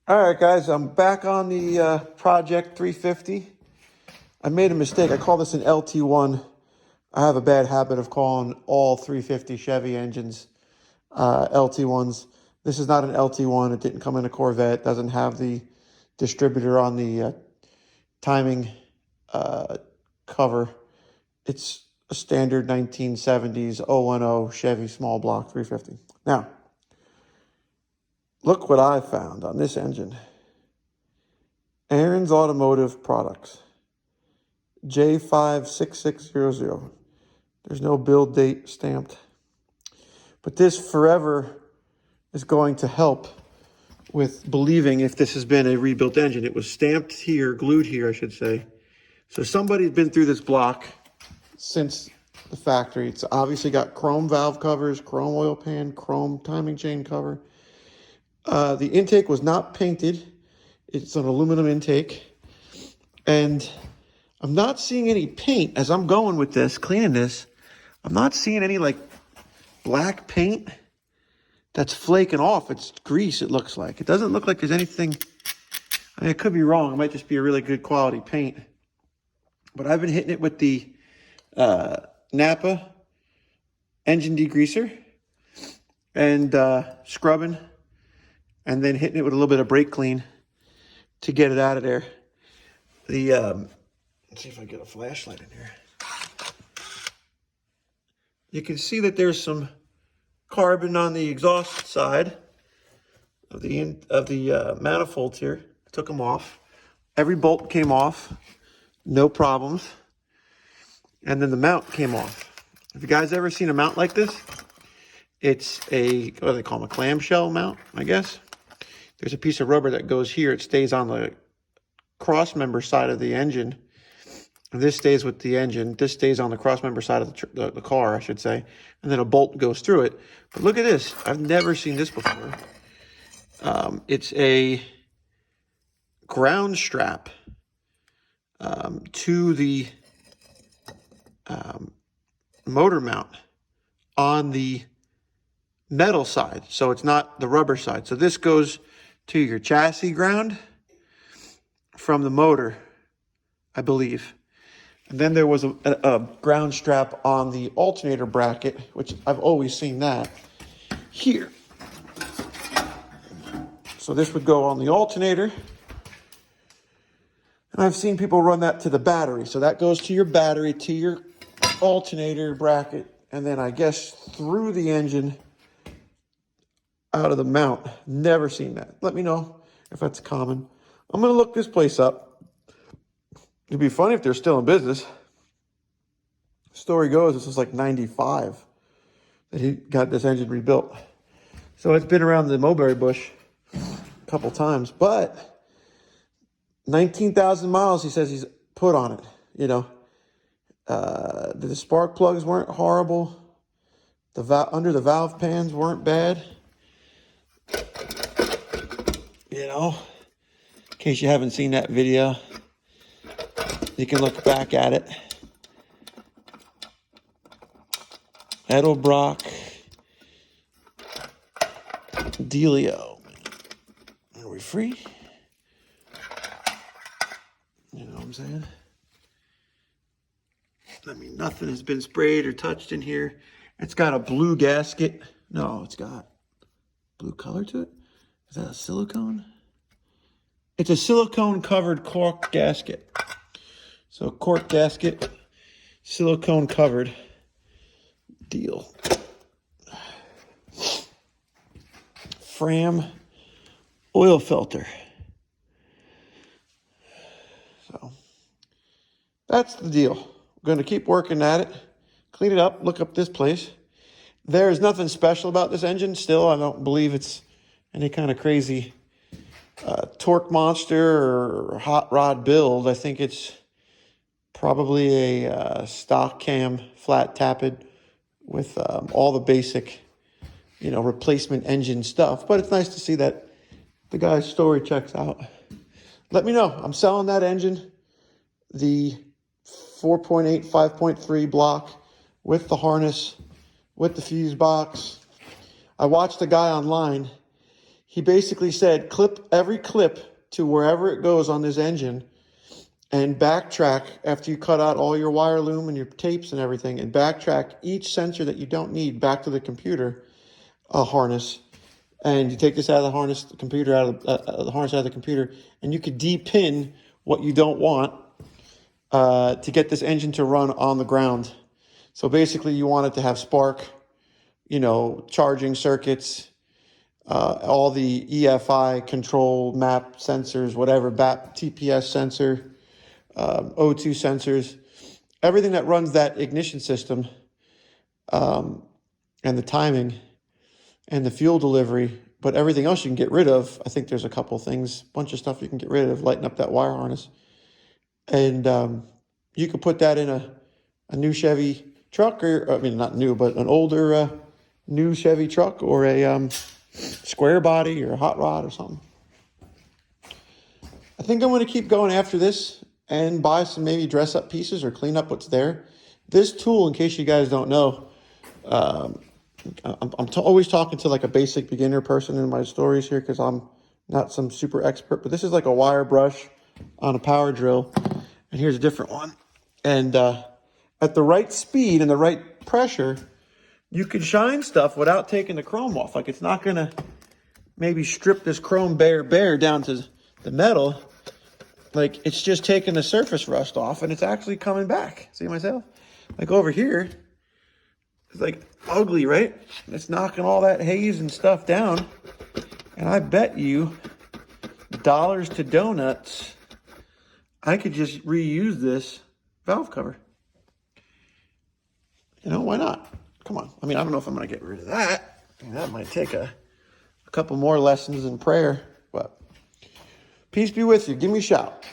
All right, guys, I'm back on the Project 350. I made a mistake. I call this an LT1. I have a bad habit of calling all 350 Chevy engines LT1s. This is not an LT1. It didn't come in a Corvette. It doesn't have the distributor on the timing cover. It's a standard 1970s 010 Chevy small block 350. Now, look what I found on this engine. Arron's Automotive Products, J56600. There's no build date stamped. But this forever is going to help with believing if this has been a rebuilt engine. It was stamped here, glued here, I should say. So somebody's been through this block since the factory. It's obviously got chrome valve covers, chrome oil pan, chrome timing chain cover. The intake was not painted. It's an aluminum intake. And I'm not seeing any paint as I'm going with this, cleaning this. I'm not seeing any like black paint that's flaking off. It's grease, it looks like. It doesn't look like there's anything. I mean, I could be wrong. It might just be a really good quality paint. But I've been hitting it with the Napa engine degreaser and scrubbing, and then hitting it with a little bit of brake clean to get it out of there. The let's see if I get a flashlight in here. You can see that there's some carbon on the exhaust side of the manifolds here. I took them off. Every bolt came off, no problems. And then the mount came off. Have you guys ever seen a mount like this? It's a, what do they call them, a clamshell mount, I guess. There's a piece of rubber that goes here. It stays on the cross member side of the engine. And this stays with the engine. This stays on the cross member side of the car, I should say. And then a bolt goes through it. But look at this. I've never seen this before. It's a ground strap to the motor mount on the metal side. So it's not the rubber side. So this goes to your chassis ground from the motor, I believe. And then there was a ground strap on the alternator bracket, which I've always seen that here. So this would go on the alternator. And I've seen people run that to the battery. So that goes to your battery, to your alternator bracket, and then I guess through the engine out of the mount. Never seen that. Let me know if that's common. I'm going to look this place up. It'd be funny if they're still in business. Story goes, this was like 95 that he got this engine rebuilt. So it's been around the mulberry bush a couple times, but 19,000 miles he says he's put on it, you know. The spark plugs weren't horrible. Under the valve pans weren't bad. You know, in case you haven't seen that video, you can look back at it. Edelbrock, Delio. Are we free? You know what I'm saying? I mean, nothing has been sprayed or touched in here. It's got a blue gasket. No, it's got blue color to it. Is that a silicone? It's a silicone covered cork gasket. So cork gasket, silicone covered deal. Fram oil filter. So that's the deal. We're going to keep working at it, clean it up, look up this place. There's nothing special about this engine still. I don't believe it's any kind of crazy torque monster or hot rod build. I think it's probably a stock cam flat tappet with all the basic, you know, replacement engine stuff. But it's nice to see that the guy's story checks out. Let me know. I'm selling that engine, the 4.8, 5.3 block with the harness, with the fuse box. I watched a guy online. he basically said, clip every clip to wherever it goes on this engine and backtrack after you cut out all your wire loom and your tapes and everything, and backtrack each sensor that you don't need back to the computer harness. And you take this out of the harness, the computer out of the harness out of the computer, and you could de-pin what you don't want to get this engine to run on the ground. So basically, you want it to have spark, charging circuits, all the EFI control map sensors, whatever, BAP, TPS sensor, O2 sensors, everything that runs that ignition system, and the timing and the fuel delivery, but everything else you can get rid of. I think there's a couple things, bunch of stuff you can get rid of, lighten up that wire harness. And you could put that in a new Chevy truck, or, I mean, not new, but an older new Chevy truck, or a square body or a hot rod or something. I think I'm going to keep going after this and buy some maybe dress up pieces or clean up what's there. This tool, in case you guys don't know, I'm always talking to like a basic beginner person in my stories here because I'm not some super expert, but this is like a wire brush on a power drill. And here's a different one. And at the right speed and the right pressure, you can shine stuff without taking the chrome off. Like, it's not going to maybe strip this chrome bare down to the metal. Like, it's just taking the surface rust off and it's actually coming back. See myself? Like over here, it's like ugly, right? It's knocking all that haze and stuff down. And I bet you dollars to donuts, I could just reuse this valve cover. Why not? Come on. I mean, I don't know if I'm going to get rid of that. That might take a couple more lessons in prayer. But peace be with you. Give me a shout.